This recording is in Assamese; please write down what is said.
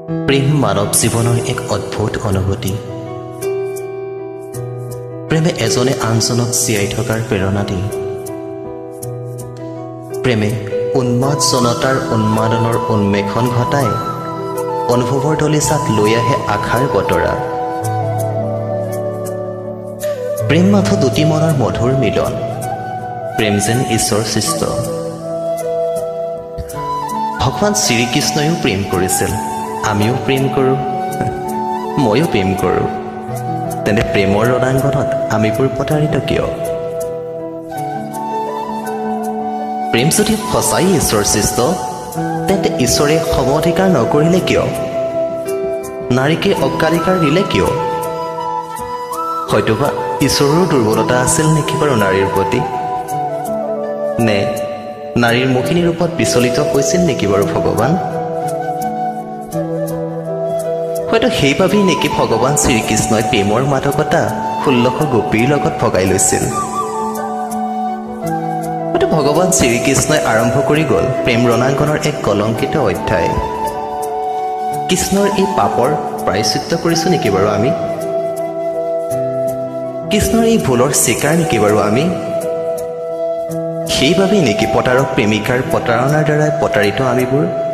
প্ৰেম মানৱ জীৱনৰ এক অদ্ভুত অনুভূতি। প্ৰেমে এজনে আনজনক জীয়াই থকাৰ প্ৰেৰণা দিয়ে। প্ৰেমে উন্মাদ জনতাৰ উন্মাদনৰ উন্মেষণ ঘটাই অনুভৱৰ দলিচাত লৈ আহে আশাৰ বতৰা। প্ৰেম মাথো দুটি মনৰ মধুৰ মিলন, প্ৰেম যেন ঈশ্বৰ সৃষ্ট। ভগৱান শ্ৰীকৃষ্ণইও প্ৰেম কৰিছিল, আমিও প্ৰেম কৰোঁ, ময়ো প্ৰেম কৰোঁ। তেন্তে প্ৰেমৰ ৰণাংগনত আমিবোৰ প্ৰতাৰিত কিয়? প্ৰেম যদি সঁচাই ঈশ্বৰ সৃষ্ট, তেন্তে ঈশ্বৰে সম অধিকাৰ নকৰিলে কিয়? নাৰীকে অগ্ৰাধিকাৰ দিলে কিয়? হয়তোবা ঈশ্বৰৰ দুৰ্বলতা আছিল নেকি বাৰু নাৰীৰ প্ৰতি? নে নাৰীৰ মোহিনী ৰূপত বিচলিত হৈছিল নেকি বাৰু ভগৱান? হয়তো সেইবাবেই নেকি ভগৱান শ্ৰীকৃষ্ণই প্ৰেমৰ মাদকতা 1600 গোপীৰ লগত ভগাই লৈছিল। হয়তো ভগৱান শ্ৰীকৃষ্ণই আৰম্ভ কৰি গ'ল প্ৰেম ৰণাংগনৰ এক কলংকিত অধ্যায়। কৃষ্ণৰ এই পাপৰ প্ৰায়শ্চিত্ত কৰিছোঁ নেকি বাৰু আমি? কৃষ্ণৰ এই ভুলৰ স্বীকাৰ নেকি বাৰু আমি? সেইবাবেই নেকি প্ৰতাৰক প্ৰেমিকাৰ প্ৰতাৰণাৰ দ্বাৰাই প্ৰতাৰিত আমিবোৰ?